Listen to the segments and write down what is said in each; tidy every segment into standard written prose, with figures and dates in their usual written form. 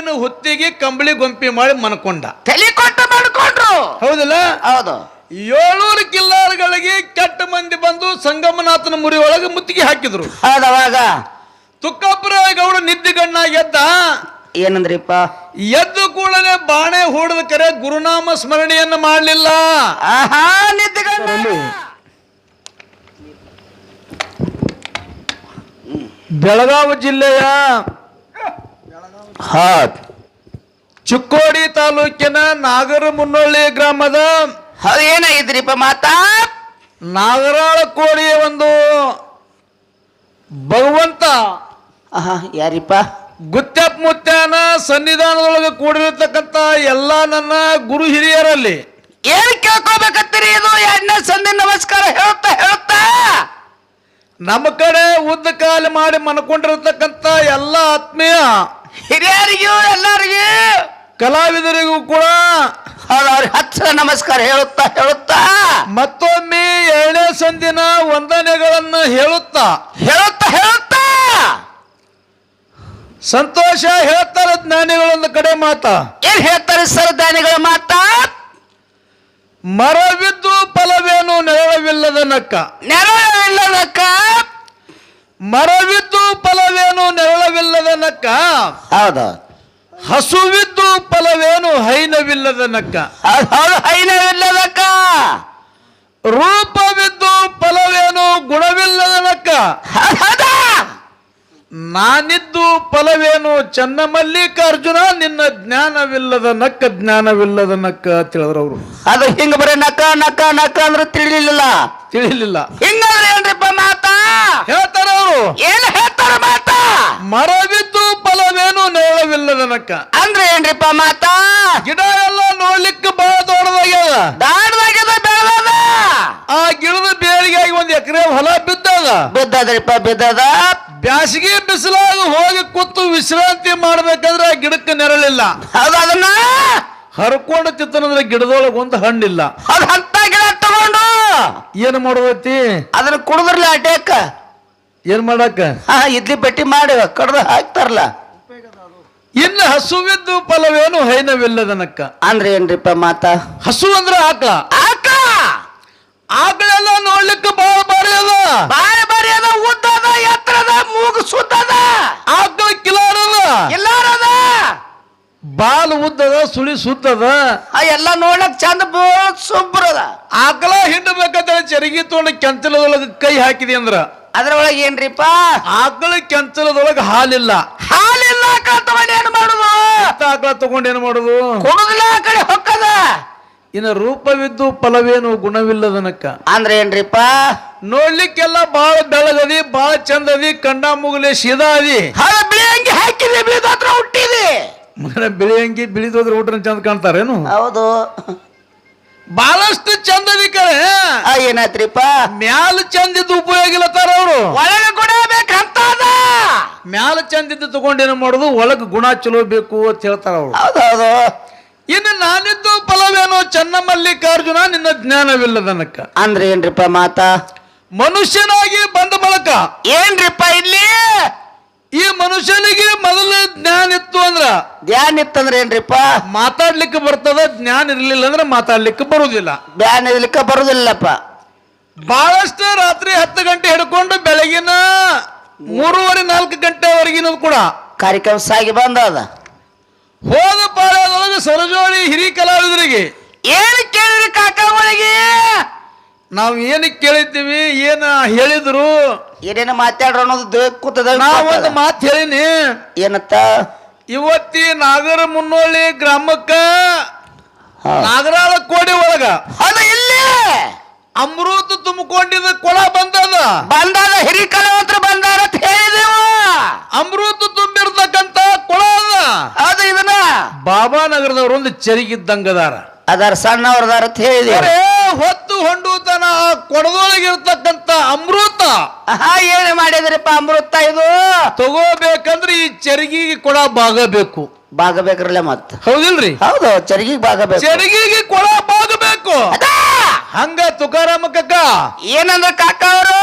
ಬೇವಿನ ಹುತ್ತಿಗೆ ಕಂಬಳಿ ಗೊಂಪಿ ಮಾಡಿ ಮನ್ಕೊಂಡ. ತಲೆ ಕೊಟ್ಟು ಮಾಡ್ಕೊಂಡ್ರು. ಹೌದಿಲ್ಲ? ಹೌದು. 700 ಕಿಲ್ಲಾರಗಳಿಗೆ ಕೆಟ್ಟ ಮಂದಿ ಬಂದು ಸಂಗಮನಾಥನ ಮುರಿ ಒಳಗೆ ಮುತ್ತಿಗೆ ಹಾಕಿದ್ರು. ಹೌದವಾಗ ತುಕ್ಕಪ್ಪರ ಗೌಡ ನಿದ್ದಿಗಣ್ಣ ಎದ್ದ. ಏನಂದ್ರಿಪ್ಪ? ಎದ್ದು ಕೂಡಲೇ ಬಾಣೆ ಹೂಡದ ಕರೆ ಗುರುನಾಮ ಸ್ಮರಣೆಯನ್ನು ಮಾಡಲಿಲ್ಲ. ಆಹಾ ನಿದ್ದಿಗಣ್ಣ. ಬೆಳಗಾವಿ ಜಿಲ್ಲೆಯ ಚಿಕ್ಕೋಡಿ ತಾಲೂಕಿನ ನಾಗರಮುನ್ನೋಳಿ ಗ್ರಾಮದ ಏನಾಗಿದ್ರಿಪ್ಪ ಮಾತಾ? ನಾಗರಾಳ ಕೋಡಿಯ ಒಂದು ಭಗವಂತ ಯಾರಿಪ್ಪ? ಗುತ್ಯಪ್ಪ ಮುತ್ಯಾನ ಸನ್ನಿಧಾನದೊಳಗೆ ಕೂಡಿರತಕ್ಕಂತ ಎಲ್ಲ ನನ್ನ ಗುರು ಹಿರಿಯರಲ್ಲಿ ಏನ್ ಕೇಳ್ಕೋಬೇಕತ್ತೀರಿ? ಇದು ಎರಡನೇ ಸಂಧಿ ನಮಸ್ಕಾರ ಹೇಳ್ತಾ ನಮ್ಮ ಕಡೆ ಉದ್ದ ಕಾಲ ಮಾಡಿ ಮನ್ಕೊಂಡಿರತಕ್ಕಂತ ಎಲ್ಲ ಆತ್ಮೀಯ ಹಿರಿಯರಿಗೂ ಎಲ್ಲರಿಗೂ ಕಲಾವಿದರಿಗೂ ಕೂಡ ಅವ್ರ ಹಚ್ಚ ನಮಸ್ಕಾರ ಹೇಳುತ್ತಾ ಮತ್ತೊಮ್ಮೆ 2ನೇ ಸಂದಿನ ವಂದನೆಗಳನ್ನು ಹೇಳುತ್ತಾ ಸಂತೋಷ ಹೇಳ್ತಾರ ಜ್ಞಾನಿಗಳೊಂದು ಕಡೆ ಮಾತಾ. ಏನ್ ಹೇಳ್ತಾರೆ ಸರ್ ಜ್ಞಾನಿಗಳ ಮಾತಾ? ಮರವಿದ್ದು ಫಲವೇನು ನೆರಳವಿಲ್ಲದ ನಕ್ಕ. ಮರವಿದ್ದು ಫಲವೇನು ನೆರಳವಿಲ್ಲದ ನಕ್ಕ. ಹೌದು. ಹಸುವಿದ್ದು ಫಲವೇನು ಹೈನವಿಲ್ಲದ ನಕ್ಕ. ಹೈನವಿಲ್ಲದಕ್ಕ. ರೂಪವಿದ್ದು ಫಲವೇನು ಗುಣವಿಲ್ಲದ ನಕ್ಕ. ನಾನಿದ್ದು ಫಲವೇನು ಚನ್ನಮಲ್ಲಿಕಾರ್ಜುನ ನಿನ್ನ ಜ್ಞಾನವಿಲ್ಲದ ನಕ್ಕ ಅಂತ ಹೇಳಿದ್ರು ಅವರು. ಅದು ಹಿಂಗ ಬರೀ ನಕ್ಕ ಅಂದ್ರೆ ತಿಳಿಲಿಲ್ಲ. ಹಿಂಗಂದ್ರೆ ಏನ್ರಿಪ್ಪ ಮಾತಾ? ಹೇಳ್ತಾರ ಅವರು. ಏನ್ ಹೇಳ್ತಾರ ಮಾತಾ? ಮರವಿದ್ದು ಫಲವೇನು ನೆರಳವಿಲ್ಲದ ನಕ್ಕ ಅಂದ್ರೆ ಏನ್ರಿಪ್ಪ ಮಾತಾ? ಗಿಡ ಎಲ್ಲ ನೋಡ್ಲಿಕ್ಕೆ ಬಹಳ ದೊಡ್ಡದಾಗ್ಯದ, ಬೆಳೆದ. ಆ ಗಿಡದ ಬೇರಿಗಾಗಿ 1 ಎಕರೆ ಹೊಲ ಬಿದ್ದದ. ಬ್ಯಾಸಿಗೆ ಬಿಸಿಲಾಗ ಹೋಗಿ ಕೂತು ವಿಶ್ರಾಂತಿ ಮಾಡ್ಬೇಕಾದ್ರೆ ಆ ಗಿಡಕ್ಕೆ ನೆರಳಿಲ್ಲ. ಹೌದು. ಅದನ್ನ ಹರ್ಕೊಂಡು ತಿತ್ತನಂದ್ರೆ ಗಿಡದೊಳಗೆ ಒಂದು ಹಣ್ಣಿಲ್ಲ. ಅಂತ ಗಿಡ ತಗೊಂಡು ಏನ್ ಮಾಡೋದೈತಿ? ಅದನ್ನ ಕುಡಿದ್ರಲ್ಲ ಅಟೇಕ. ಏನ್ ಮಾಡಕ್ಕ? ಇಡ್ಲಿ ಪಟ್ಟಿ ಮಾಡಿ ಕಡ್ದು ಹಾಕ್ತಾರಲ್ಲ. ಇನ್ನು ಹಸುವಿದ್ದು ಫಲವೇನು ಹೈನವಿಲ್ಲದನಕ್ಕ ಅಂದ್ರೆ ಏನ್ರಿಪ್ಪ ಮಾತಾ? ಹಸು ಅಂದ್ರೆ ಆಕಳ. ಆಕಳೆಲ್ಲ ನೋಡ್ಲಿಕ್ಕೆ ಬಾರಿ ಅದ, ಉದ್ದದ, ಎತ್ತರದ, ಮೂಗು ಸುದ್ದದ. ಆಕಳ ಕಿಲಾರದ, ಬಾಲ್ ಉದ್ದದ, ಸುಳಿ ಸುದ್ದದ, ಎಲ್ಲ ನೋಡಕ್ ಚಂದ ಸುಬ್ರದ. ಆಕಳ ಹಿಂಡಬೇಕಂತ ಚರಗಿ ತೊಗೊಂಡು ಕೆಂಚಲದೊಳಗೆ ಕೈ ಹಾಕಿದೆ ಅಂದ್ರ ಅದ್ರೊಳಗೆ ಏನ್ರಿಪ್ಪ? ಆಕಳ ಕೆಂಚಲದೊಳಗೆ ಹಾಲಿಲ್ಲ. ತಗೊಂಡು ಏನ್ ಮಾಡುದು? ಆಕಳ ತಗೊಂಡು ಏನ್ ಮಾಡುದು? ಕೊಡುದಿಲ್ಲ, ಆ ಕಡೆ ಹೊಕ್ಕದ. ಇನ್ನು ರೂಪವಿದ್ದು ಫಲವೇನು ಗುಣವಿಲ್ಲದನಕ್ಕ ಅಂದ್ರೆ ಏನ್ರಿಪ್ಪ? ನೋಡ್ಲಿಕ್ಕೆಲ್ಲ ಬಾಳ ಬೆಳಗದಿ, ಬಾಳ ಚಂದದಿ, ಕಂಡ ಮುಗಲಿ ಸೀದಾ ಅದಿ. ಬಿಳಿ ಅಂಗಿ ಹಾಕಿದೆ, ಬಿಳಿದೋತ್ರ ಹುಟ್ಟಿದೆ. ಮಗನ ಬಿಳಿ ಅಂಗಿ ಬಿಳಿದೋದ್ರ ಊಟ ಚಂದ ಕಾಣ್ತಾರೇನು? ಹೌದು. ಬಹಳಷ್ಟು ಚಂದದಿ ಕರೆ. ಏನಾಯ್ತ್ರಿಪ್ಪ? ಮ್ಯಾಲ ಚಂದಿದ್ದು ಉಪಯೋಗ ಇಲ್ಲತ್ತಾರ ಅವರು. ಒಳಗೆ ಗುಣ ಬೇಕಂತ. ಮ್ಯಾಲ ಚಂದಿದ್ದು ತಗೊಂಡೇನು ಮಾಡುದು, ಒಳಗ ಗುಣ ಚಲೋ ಬೇಕು ಅಂತ ಹೇಳ್ತಾರ ಅವರು. ಹೌದೌದು. ಇನ್ನು ನಾನಿದ್ದು ಫಲವೇನು ಚನ್ನಮಲ್ಲಿಕಾರ್ಜುನ ನಿನ್ನ ಜ್ಞಾನವಿಲ್ಲದನಕ್ಕ ಅಂದ್ರೆ ಏನ್ರಿಪ್ಪ ಮಾತಾ? ಮನುಷ್ಯನಾಗಿ ಬಂದ ಬಳಕ ಏನ್ರಿಪ್ಪ ಇಲ್ಲಿ? ಈ ಮನುಷ್ಯನಿಗೆ ಮೊದಲು ಜ್ಞಾನ ಇತ್ತು ಅಂದ್ರ ಧ್ಯಾನ ಇತ್ತಂದ್ರೆ ಏನ್ರಿಪ್ಪ? ಮಾತಾಡ್ಲಿಕ್ಕೆ ಬರ್ತದ. ಜ್ಞಾನ ಇರ್ಲಿಲ್ಲ ಅಂದ್ರೆ ಮಾತಾಡ್ಲಿಕ್ಕೆ ಬರುದಿಲ್ಲ. ಧ್ಯಾನ ಇರ್ಲಿಕ್ಕೆ ಬರುದಿಲ್ಲಪ್ಪ. ಬಹಳಷ್ಟು ರಾತ್ರಿ 10 ಗಂಟೆ ಹಿಡ್ಕೊಂಡು ಬೆಳಗಿನ 3:30-4 ಗಂಟೆವರೆಗಿನೂ ಕೂಡ ಕಾರ್ಯಕ್ರಮ ಸಾಗಿ ಬಂದದ. ಹೋದ ಪಾಳ್ಯದೊಳಗೆ ಸರಜೋಡಿ ಹಿರಿ ಕಲಾವಿದರಿಗೆ ಏನು ಕೇಳಿದ್ರಿ ಕಾಕಗಳಿಗೆ? ನಾವು ಏನಕ್ಕೆ ಕೇಳಿದ್ದೀವಿ, ಏನ ಹೇಳಿದ್ರು, ಏನೇನು ಮಾತಾಡ್ರ ಅನ್ನೋದು ಕೂತದ. ನಾವೊಂದು ಮಾತು ಹೇಳಿನಿ. ಏನತ್ತ? ಇವತ್ತಿ ನಾಗರಮುನ್ನೋಳಿ ಗ್ರಾಮಕ್ಕ ನಾಗರಾಳ ಕೋಡಿ ಒಳಗ ಅದು ಇಲ್ಲಿ ಅಮೃತ ತುಂಬಿಕೊಂಡಿದ್ದ ಕೊಳ ಬಂದದ. ಹಿರಿ ಕಲಾವಂತರು ಬಂದಾರ ಅಂತ ಹೇಳಿದೆವು. ಅಮೃತ ತುಂಬಿರ್ತಕ್ಕಂತ ಕೊಳ ಅದ. ಅದು ಇದನ್ನ ಬಾಬಾ ನಗರದವ್ರು ಒಂದು ಚರಿಗಿದ್ದಂಗದಾರ. ಅದರ ಸಣ್ಣವ್ರದಾರ ಅಂತ ಹೇಳಿದೆ. ಹೊತ್ತು ಹೊಂಡುತನ ಕೊಡದೊಳಗಿರ್ತಕ್ಕಂತ ಅಮೃತ ಏನು ಮಾಡಿದ್ರಿಪ್ಪ? ಅಮೃತ ಇದು ತಗೋಬೇಕಂದ್ರೆ ಈ ಚರಿಗಿಗೆ ಕೊಡ ಬಾಗಬೇಕು. ಬಾಗಬೇಕ್ರಲ್ಲ ಮತ್ತ. ಹೌದಿಲ್ರಿ? ಹೌದು, ಚರಿಗಿಗೆ ಬಾಗಬೇಕು. ಚರಿಗಿಗೆ ಕೊಡ ಬಾಗಬೇಕು. ಹಂಗ ತುಕಾರಾಮ ಕಕ್ಕ ಏನಂದ್ರ ಕಾಕ ಅವರು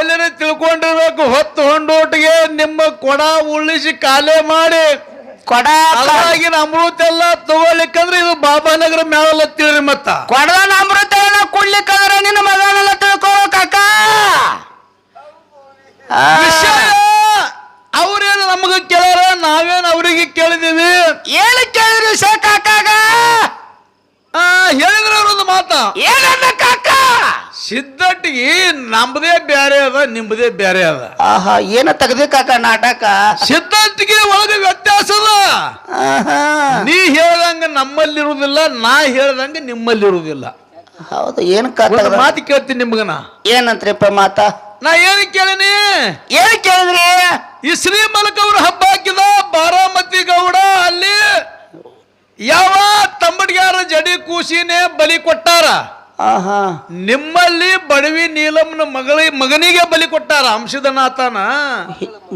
ಎಲ್ಲರೂ ತಿಳ್ಕೊಂಡಿರ್ಬೇಕು. ಹೊತ್ತು ಹೊಂಡೋಟಿಗೆ ನಿಮ್ಮ ಕೊಡ ಉಳಿಸಿ ಕಾಲೇ ಮಾಡಿ ಕೊಡ ಅವಾಗಿನ ಅಮೃತ ಎಲ್ಲ ತಗೊಳ್ಲಿಕ್ಕಂದ್ರೆ ಇದು ಬಾಬಾನಗರ ಮ್ಯಾಲ ತಿಳಿರಿ ಮತ್ತ ಕೊಡದ ಅಮೃತ ಕುಡ್ಲಿಕ್ಕಂದ್ರ ನಿನ್ನ ಮಗನೆಲ್ಲ ತಿಳ್ಕೋ ಕಾಕ ವಿಷಯ ಅವ್ರೇನು ನಮಗ ಕೇಳ್ಯಾರ ನಾವೇನು ಅವರಿಗೆ ಕೇಳಿದೀವಿ ಏನು ಕೇಳಿದ್ರಿ ವಿಷಯ ಕಾಕಾಗ ಹೇಳಿದ್ರ ಅವ್ರೊಂದು ಮಾತ ಏನನ್ನ ಕಾಕ ಸಿದ್ಧಟ್ಟಿಗೆ ನಮ್ಮದೇ ಬ್ಯಾರೆ ಅದ ನಿಮ್ಮದೇ ಬ್ಯಾರೆ ಅದ ಆಹಾ ಏನ ತೆಗ್ದಿ ಕಾಕ ನಾಟಕ ಸಿದ್ಧಾಂತಿಗೆ ಒಳಗೆ ವ್ಯತ್ಯಾಸ ಅದ ನೀ ಹೇಳ್ದಂಗ ನಮ್ಮಲ್ಲಿರುವುದಿಲ್ಲ ನಾ ಹೇಳ್ದಂಗ ನಿಮ್ಮಲ್ಲಿರುವುದಿಲ್ಲ ಹೌದು ಏನ್ ಕಾಕ ಒಂದು ಮಾತು ಕೇಳ್ತೀನಿ ನಿಮ್ಗನ ಏನಂತ್ರಿಪ್ಪ ಮಾತ ನಾ ಏನು ಕೇಳಿನಿ ಏನ್ ಕೇಳಿದ್ರಿ ಈ ಶ್ರೀ ಮಲಕ ಅವ್ರ ಹಬ್ಬ ಹಾಕಿದ ಬಾರಾಮತಿ ಗೌಡ ಅಲ್ಲಿ ಯಾವ ತಮ್ಮಡ್ಗ್ಯಾರ ಜಡಿ ಕೂಸಿನೇ ಬಲಿ ಕೊಟ್ಟಾರ ಆಹಾ ನಿಮ್ಮಲ್ಲಿ ಬಡವಿ ನೀಲಮ್ಮನ ಮಗನಿಗೆ ಬಲಿ ಕೊಟ್ಟಾರ ಅಂಶದನಾಥನ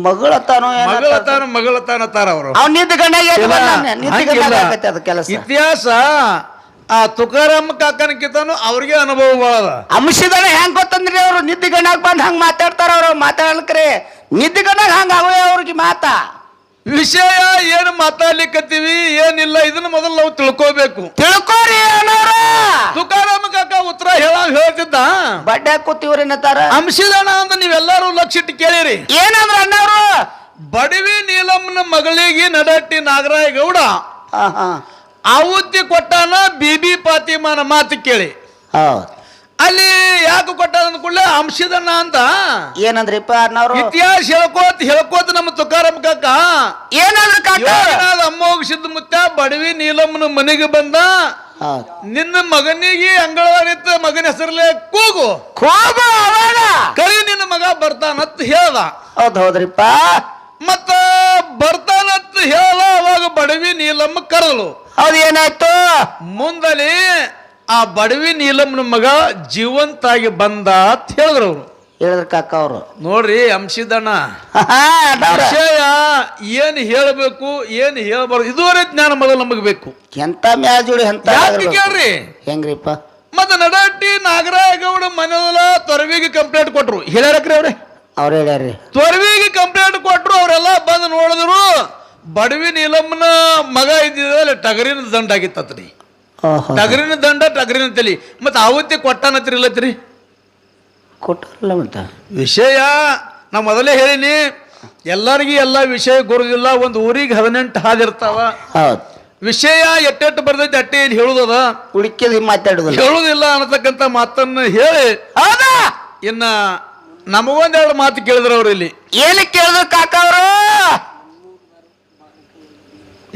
ಮಗಳತ್ತಾನೋ ಮಗಳತಾನತಾರ ಅವರು ಅವ್ ನಿದ್ದ ಗಂಡ ಅದ ಕೆಲಸ ಇತಿಹಾಸ ಆ ತುಕಾರಾಮ ಕಾಕನಕ್ಕಿಂತನೂ ಅವ್ರಿಗೆ ಅನುಭವ ಬಾಳ ಅಂಶದನ ಹೆಂಗ್ ಗೊತ್ತಂದ್ರಿ ಅವ್ರು ನಿದ್ದ ಗಂಡಾಗ ಬಂದ್ ಹಂಗ ಮಾತಾಡ್ತಾರ ಅವ್ರು ಮಾತಾಡ್ಕ್ರಿ ನಿದ್ದ ಗಂಡಾಗ ಹಂಗ ಅವೇ ಅವ್ರಿಗೆ ಮಾತಾ ವಿಷಯ ಏನು ಮಾತಾಡ್ಲಿಕ್ಕತ್ತೀವಿ ಏನಿಲ್ಲ ಇದನ್ನ ಮೊದಲು ನಾವು ತಿಳ್ಕೋಬೇಕು ತಿಳ್ಕೋರಿ ಅನ್ನೋರ ತುಕಾರಾಮ ಕಾಕ ಉತ್ತರ ಹೇಳ್ತಿದ್ದ ಬಡ್ಡೆ ಕೂತಿವ್ರೇನತ್ತಾರ ಅಂಶದಣ ಅಂತ ನೀವೆಲ್ಲರೂ ಲಕ್ಷ ಇಟ್ಟು ಕೇಳಿರಿ ಏನಂದ್ರ ಅಣ್ಣವ್ರು ಬಡವಿ ನೀಲಮ್ಮನ ಮಗಳಿಗೆ ನಡಟ್ಟಿ ನಾಗರಾಯ ಗೌಡ ಆಹಾ ಆಹುತಿ ಕೊಟ್ಟಾನ ಬಿಬಿ ಫಾತಿಮಾನ ಮಾತು ಕೇಳಿ ಹೌದ್ ಅಲ್ಲಿ ಯಾಕೆ ಕೊಟ್ಟಾನ ಅಂದ್ಕೂಡ್ಲೆ ಅಂಶದಣ್ಣ ಅಂತ ಏನಂದ್ರಿಪ್ಪ ಅಣ್ಣವ್ರು ಇತಿಹಾಸ ಹೇಳ್ಕೋತ ನಮ್ಮ ತುಕಾರಾಮ್ ಕಾಕ ಏನಂದ್ರ ಕಾಕ ಅಮ್ಮೋಗ ಸಿದ್ಧ ಮುತ್ತ ಬಡವಿ ನೀಲಮ್ಮನ ಮನೆಗೆ ಬಂದ ಹೌದ್ ನಿನ್ನ ಮಗನಿಗೆ ಅಂಗಳವಾರಿತ್ತ ಮಗನ ಹೆಸರಲ್ಲೇ ಕೂಗು ಹೋಗು ಅವಾಗ ಕರಿ ನಿನ್ನ ಮಗ ಬರ್ತಾನತ್ ಹೇಳ್ದ ಹೌದ್ರಿಪ್ಪ ಮತ್ತ ಬರ್ತಾನತ್ ಹೇಳ್ದ ಅವಾಗ ಬಡವಿ ನೀಲಮ್ಮ ಕರಲು ಹೌದ್ ಏನಾಯ್ತು ಮುಂದಲ್ಲಿ ಆ ಬಡವಿ ನೀಲಮ್ಮನ ಮಗ ಜೀವಂತಾಗಿ ಬಂದ ಅಂತ ಹೇಳಿದ್ರು ಅವ್ರು ಹೇಳಿದ್ರ ಕಾಕ ಅವರು ನೋಡ್ರಿ ಅಂಶದಣ್ಣ ವಿಷಯ ಏನ್ ಹೇಳ್ಬೇಕು ಏನ್ ಹೇಳ್ಬಾರ್ದು ಇದುವರೆ ಜ್ಞಾನ ಮೊದಲು ನಮಗ್ ಬೇಕು ಎಂತ ಮ್ಯಾಜುಡಿ ಎಂತ ಯಾಕೆ ಕೇಳ್ರಿ ಹೆಂಗ್ರಿಪ್ಪ ಮತ್ತ ನಡಟ್ಟಿ ನಾಗರಾಯಗೌಡ ಮನೆಯಲ್ಲ ತೊರವಿಗೆ ಕಂಪ್ಲೇಂಟ್ ಕೊಟ್ರು ಹೇಳ್ಯಾರಕ್ರಿ ಅವ್ರೆ ಅವ್ರು ಹೇಳ್ಯಾರಿ ತೊರವಿಗೆ ಕಂಪ್ಲೇಂಟ್ ಕೊಟ್ರು ಅವರೆಲ್ಲ ಬಂದು ನೋಡಿದ್ರು ಬಡವಿ ನೀಲಮ್ಮನ ಮಗ ಇದ್ದಿದ್ರೆ ಟಗರಿನ ದಂಡ ಆಗಿತ್ತತ್ರಿ ಟಗರಿನ ದಂಡ ಟಗರಿನ ತಲಿ ಮತ್ತ ಆವತ್ತಿ ಕೊಟ್ಟಾನತ್ರಿ ಇಲ್ಲತ್ರಿ ಕೊಟ್ಟಲ್ಲ ಮತ್ತ ವಿಷಯ ನಾ ಮೊದಲೇ ಹೇಳಿನಿ ಎಲ್ಲರಿಗೂ ಎಲ್ಲ ವಿಷಯ ಗುರುದಿಲ್ಲ ಒಂದು ಊರಿಗೆ 18 ಹಾದಿರ್ತಾವ ಹೌದ್ ವಿಷಯ ಎಟ್ಟೆಟ್ಟು ಬರ್ತೈತಿ ಅಟ್ಟೆ ಇಲ್ಲಿ ಹೇಳುದದ ಉಳಿಕೆದು ಮಾತಾಡುದಿಲ್ಲ ಹೇಳುದಿಲ್ಲ ಅನ್ನತಕ್ಕಂಥ ಮಾತನ್ನ ಹೇಳಿ ಹೌದಾ ಇನ್ನ ನಮಗೊಂದೆರಡು ಮಾತು ಕೇಳಿದ್ರು ಅವ್ರು ಇಲ್ಲಿ ಏನು ಕೇಳಿದ್ರು ಕಾಕ ಅವರು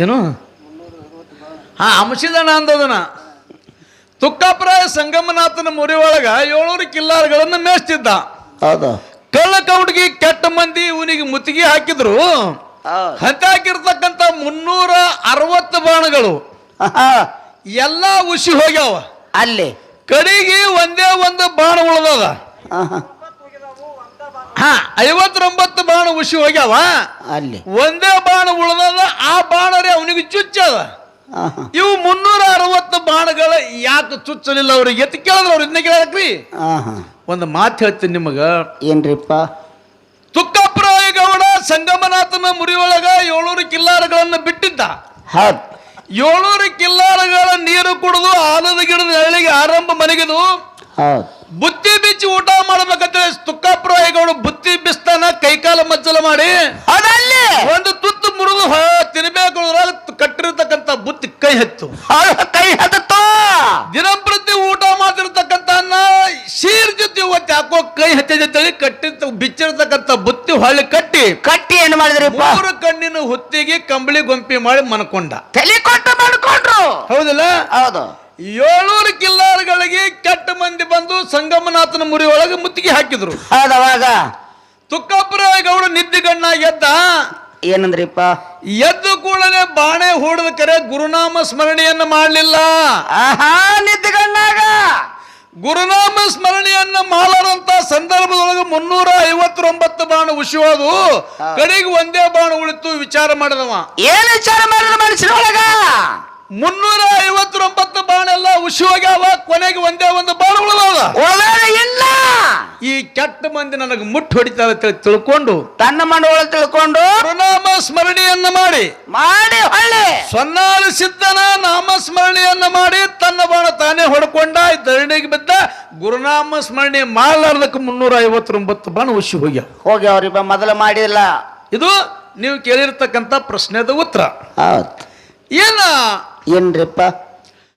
ಏನು ಅಂಶದಣ್ಣ ಅಂದದನ ತುಕ್ಕಾಪುರಾಯ ಸಂಗಮನಾಥನ ಮುರಿ ಒಳಗ 700 ಕಿಲ್ಲಾರಗಳನ್ನ ಮೇಯಿಸ್ತಿದ್ದ ಹೌದು ಕಳ್ಳ ಕೌಟಿಗೆ ಕೆಟ್ಟ ಮಂದಿ ಇವನಿಗೆ ಮುತ್ತಿಗೆ ಹಾಕಿದ್ರು ಹಂತ ಹಾಕಿರ್ತಕ್ಕಂಥ 360 ಬಾಣಗಳು ಎಲ್ಲ ಉಸಿ ಹೋಗ್ಯಾವ ಅಲ್ಲಿ ಕಡೆಗೆ ಒಂದೇ ಒಂದು ಬಾಣ ಉಳ್ದದ 59 ಬಾಣ ಉಸಿ ಹೋಗ್ಯಾವ ಅಲ್ಲಿ ಒಂದೇ ಬಾಣ ಉಳ್ದದ ಆ ಬಾಣರೇ ಅವನಿಗೆ ಚುಚ್ಚದ ಇವು 360 ಬಾಣಗಳ ಯಾಕೆ ಚುಚ್ಚಲಿಲ್ಲ ಅವ್ರಿಗೆ ಎತ್ತು ಕೇಳಿದ್ರು ಅವ್ರು ಇದನ್ನ ಕೇಳಕ್ರಿ ಒಂದು ಮಾತು ಹೇಳ್ತೀನಿ ನಿಮಗ ಏನ್ರಿಪ್ಪ ತುಕ್ಕಾಪುರಾಯ ಗೌಡ ಸಂಗಮನಾಥನ ಮುರಿ ಒಳಗ 700 ಕಿಲ್ಲಾರಗಳನ್ನ ಬಿಟ್ಟಿದ್ದ 700 ಕಿಲ್ಲಾರಗಳ ನೀರು ಕುಡಿದು ಆಲದ ಗಿಡದ ಎಳೆಗೆ ಆರಂಭ ಮನೆಗಿದು ಬುತ್ತಿ ಬಿಚ್ಚಿ ಊಟ ಮಾಡ್ಬೇಕಂತ ತುಕ್ಕಾಪುರಾಯ ಗೌಡ ಬುತ್ತಿ ಬಿಸ್ತಾನ ಕೈಕಾಲ ಮಜ್ಜಲ ಮಾಡಿ ಒಂದು ತುತ್ತು ಮುರಿದು ತಿನ್ಬೇಕು ಕಟ್ಟಿರ್ತಕ್ಕಂಥ ಬುತ್ತಿ ಕೈ ಹತ್ತು ದಿನಂಪ್ರತಿ ಊಟ ಮಾಡ್ತಿರ್ತಕ್ಕಂಥ ಶೀರ್ ಜೊತೆ ಇವತ್ತು ಯಾಕೋ ಕೈ ಹತ್ತಿದ ಕಟ್ಟಿರ್ತ ಬಿಚ್ಚಿರ್ತಕ್ಕಂಥ ಬುತ್ತಿ ಹೊಳ್ಳಿ ಕಟ್ಟಿ ಏನ್ ಮಾಡಿದ್ರಿ 3 ಕಣ್ಣಿನ ಹೊತ್ತಿಗೆ ಕಂಬಳಿ ಗೊಂಪಿ ಮಾಡಿ ಮನ್ಕೊಂಡ ತಲೆ ಕೊಟ್ಟು ಮಾಡ್ಕೊಂಡ್ರು ಹೌದಿಲ್ಲ ಹೌದು 700 ಕಿಲ್ಲಾರಗಳಿಗೆ ಕೆಟ್ಟ ಮಂದಿ ಬಂದು ಸಂಗಮನಾಥನ ಮುರಿ ಒಳಗೆ ಮುತ್ತಿಗೆ ಹಾಕಿದ್ರು ಹೌದವಾಗ ತುಕ್ಕಾಪುರಾಯ ಗೌಡ ನಿದ್ದಿಗಣ್ಣ ಎದ್ದ ಏನಂದ್ರಿಪ್ಪ ಎದ್ದು ಕೂಡಲೇ ಬಾಣೆ ಹೂಡದ ಕರೆ ಗುರುನಾಮ ಸ್ಮರಣೆಯನ್ನ ಮಾಡಲಿಲ್ಲ ನಿದ್ದಿಗಣ್ಣಾಗ ಗುರುನಾಮ ಸ್ಮರಣೆಯನ್ನ ಮಾಡಲಾರಂತ ಸಂದರ್ಭದೊಳಗೆ 359 ಬಾಣ ಉಸಿಯೋದು ಕಡೆಗೆ ಒಂದೇ ಬಾಣ ಉಳಿತು ವಿಚಾರ ಮಾಡಿದವ ಏನ್ ವಿಚಾರ ಮಾಡಿದ ಮನುಷ್ಯನೊಳಗ 359 ಬಾಣ ಎಲ್ಲ ಉಸಿ ಹೋಗ್ಯಾವ ಕೊನೆಗೆ ಒಂದೇ ಒಂದು ಬಾಣ ಉಳಿದವ ಇಲ್ಲ ಈ ಕೆಟ್ಟ ಮಂದಿ ನನಗೆ ಮುಟ್ಟು ಹೊಡಿತಾರೆ ಅಂತ ತಿಳ್ಕೊಂಡು ತನ್ನ ಮಂಡವಳ ತಿಳ್ಕೊಂಡು ಗುರುನಾಮ ಸ್ಮರಣೆಯನ್ನ ಮಾಡಿ ಹೊಳ್ಳಿ ಸೊನ್ನಾಳು ಸಿದ್ಧನ ನಾಮ ಸ್ಮರಣೆಯನ್ನ ಮಾಡಿ ತನ್ನ ಬಾಣ ತಾನೇ ಹೊಡ್ಕೊಂಡ ಧರಣಿಗೆ ಬಿದ್ದ. ಗುರುನಾಮ ಸ್ಮರಣೆ ಮಾಡಲಾರ್ದಕ್ಕೆ 359 ಬಾಣ ಉಶಿ ಹೋಗ್ಯಾವ್ರಿ ಮೊದಲು ಮಾಡಿಲ್ಲ. ಇದು ನೀವು ಕೇಳಿರ್ತಕ್ಕಂಥ ಪ್ರಶ್ನೆದ ಉತ್ತರ. ಹೌದು ಏನ್ರಿಪ್ಪ